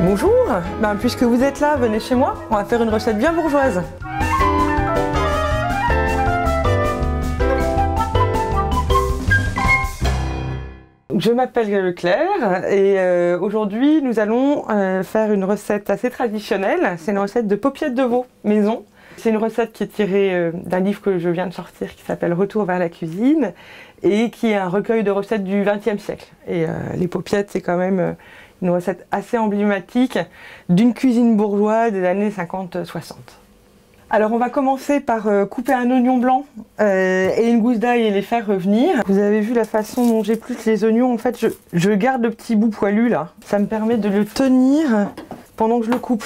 Bonjour, puisque vous êtes là, venez chez moi, on va faire une recette bien bourgeoise. Je m'appelle Claire et aujourd'hui nous allons faire une recette assez traditionnelle. C'est une recette de paupiettes de veau maison. C'est une recette qui est tirée d'un livre que je viens de sortir qui s'appelle Retour vers la cuisine et qui est un recueil de recettes du XXe siècle. Et les paupiettes, c'est quand même une recette assez emblématique d'une cuisine bourgeoise des années 50-60. Alors on va commencer par couper un oignon blanc et une gousse d'ail et les faire revenir. Vous avez vu la façon dont j'épluche les oignons, en fait je garde le petit bout poilu là. Ça me permet de le tenir pendant que je le coupe,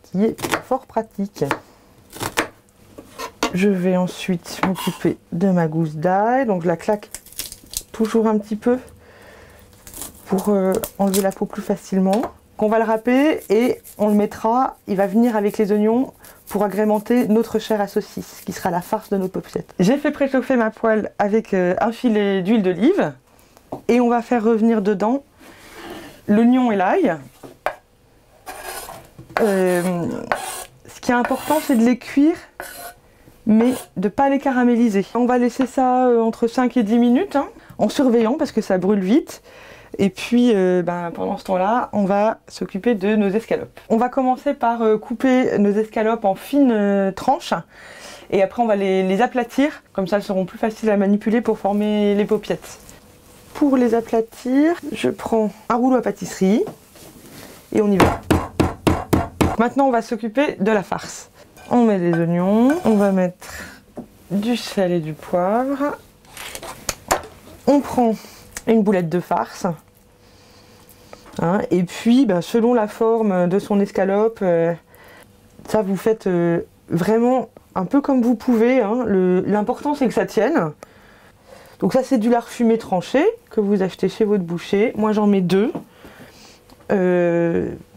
qui est fort pratique. Je vais ensuite m'occuper de ma gousse d'ail, donc je la claque toujours un petit peu pour enlever la peau plus facilement. On va le râper et on le mettra, il va venir avec les oignons pour agrémenter notre chair à saucisse, qui sera la farce de nos paupiettes. J'ai fait préchauffer ma poêle avec un filet d'huile d'olive et on va faire revenir dedans l'oignon et l'ail. Ce qui est important, c'est de les cuire, mais de ne pas les caraméliser. On va laisser ça entre 5 et 10 minutes, en surveillant parce que ça brûle vite. Et puis pendant ce temps-là, on va s'occuper de nos escalopes. On va commencer par couper nos escalopes en fines tranches. Et après on va les aplatir, comme ça elles seront plus faciles à manipuler pour former les paupiettes. Pour les aplatir, je prends un rouleau à pâtisserie et on y va. Maintenant on va s'occuper de la farce. On met les oignons, on va mettre du sel et du poivre. On prend une boulette de farce. Et puis, selon la forme de son escalope, ça vous faites vraiment un peu comme vous pouvez. L'important, c'est que ça tienne. Donc ça, c'est du lard fumé tranché que vous achetez chez votre boucher. Moi, j'en mets 2.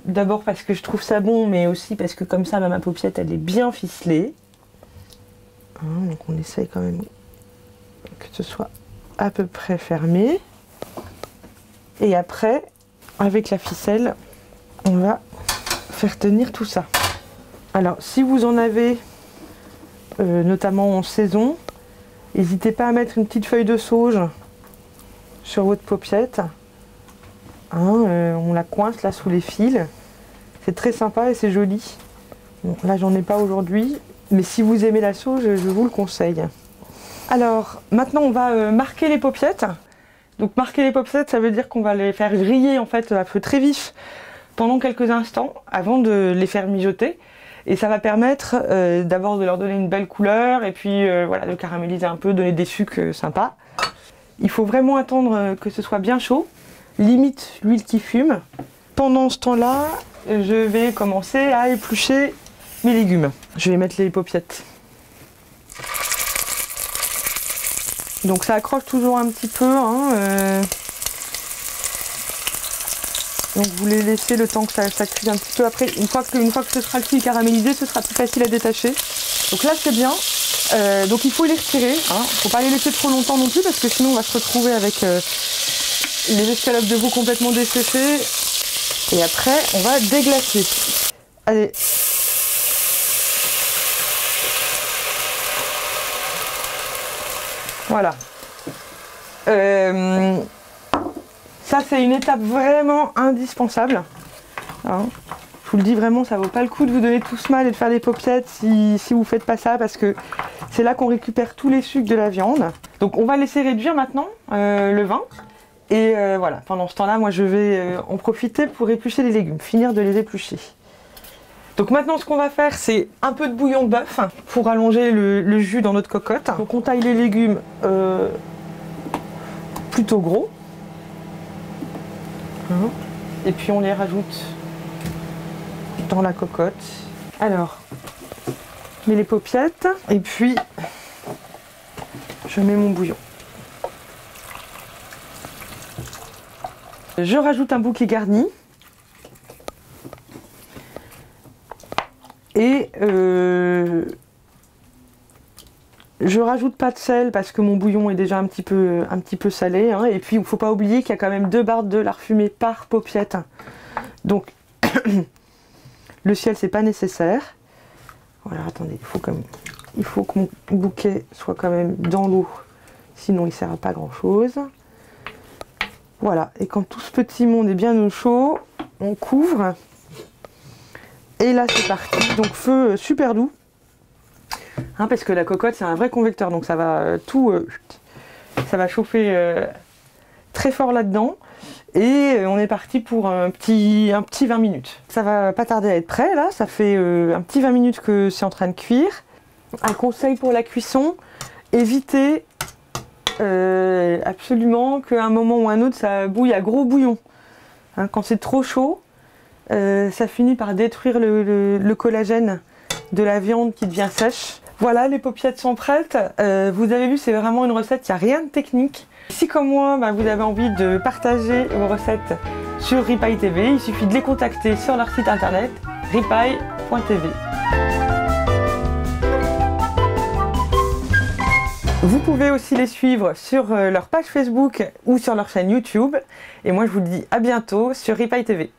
D'abord parce que je trouve ça bon, mais aussi parce que comme ça, ma paupiette, elle est bien ficelée. Donc on essaye quand même que ce soit à peu près fermé. Et après, avec la ficelle, on va faire tenir tout ça. Alors, si vous en avez, notamment en saison, n'hésitez pas à mettre une petite feuille de sauge sur votre paupiette. On la coince là sous les fils. C'est très sympa et c'est joli. Bon, là, j'en ai pas aujourd'hui, mais si vous aimez la sauge, je vous le conseille. Alors, maintenant, on va marquer les paupiettes. Donc marquer les paupiettes, ça veut dire qu'on va les faire griller en fait à feu très vif pendant quelques instants avant de les faire mijoter. Et ça va permettre d'abord de leur donner une belle couleur et puis de caraméliser un peu, donner des sucs sympas. Il faut vraiment attendre que ce soit bien chaud, limite l'huile qui fume. Pendant ce temps-là, je vais commencer à éplucher mes légumes. Je vais mettre les paupiettes. Donc ça accroche toujours un petit peu. Donc vous les laissez le temps que ça cuise un petit peu. Après, une fois que ce sera cuit et caramélisé, ce sera plus facile à détacher. Donc là c'est bien. Donc il faut les retirer. Il ne faut pas les laisser trop longtemps non plus parce que sinon on va se retrouver avec les escalopes de veau complètement desséchées. Et après on va déglacer. Allez. Voilà. Ça c'est une étape vraiment indispensable. Je vous le dis vraiment, ça vaut pas le coup de vous donner tout ce mal et de faire des paupiettes si vous faites pas ça parce que c'est là qu'on récupère tous les sucres de la viande. Donc on va laisser réduire maintenant le vin. Et voilà, pendant ce temps-là, moi je vais en profiter pour éplucher les légumes, finir de les éplucher. Donc maintenant ce qu'on va faire c'est un peu de bouillon de bœuf pour allonger le jus dans notre cocotte. Donc on taille les légumes plutôt gros. Et puis on les rajoute dans la cocotte. Alors, je mets les paupiettes et puis je mets mon bouillon. Je rajoute un bouquet garni. Et je rajoute pas de sel parce que mon bouillon est déjà un petit peu salé. Et puis il ne faut pas oublier qu'il y a quand même 2 barres de lard fumé par paupiette. Donc Le ciel, c'est pas nécessaire. Voilà, attendez, il faut que mon bouquet soit quand même dans l'eau, sinon il ne sert à pas grand chose. Voilà, et quand tout ce petit monde est bien au chaud, on couvre. Et là c'est parti, donc feu super doux. Hein, parce que la cocotte c'est un vrai convecteur, donc ça va ça va chauffer très fort là-dedans. Et on est parti pour un petit 20 minutes. Ça va pas tarder à être prêt là, ça fait un petit 20 minutes que c'est en train de cuire. Un conseil pour la cuisson, évitez absolument qu'à un moment ou un autre ça bouille à gros bouillon. Hein, quand c'est trop chaud, ça finit par détruire le collagène de la viande qui devient sèche. Voilà, les paupiètes sont prêtes. Vous avez vu, c'est vraiment une recette, il n'y a rien de technique. Si comme moi, vous avez envie de partager vos recettes sur Ripaille TV, il suffit de les contacter sur leur site internet ripaille.tv. Vous pouvez aussi les suivre sur leur page Facebook ou sur leur chaîne YouTube. Et moi je vous dis à bientôt sur Ripaille TV.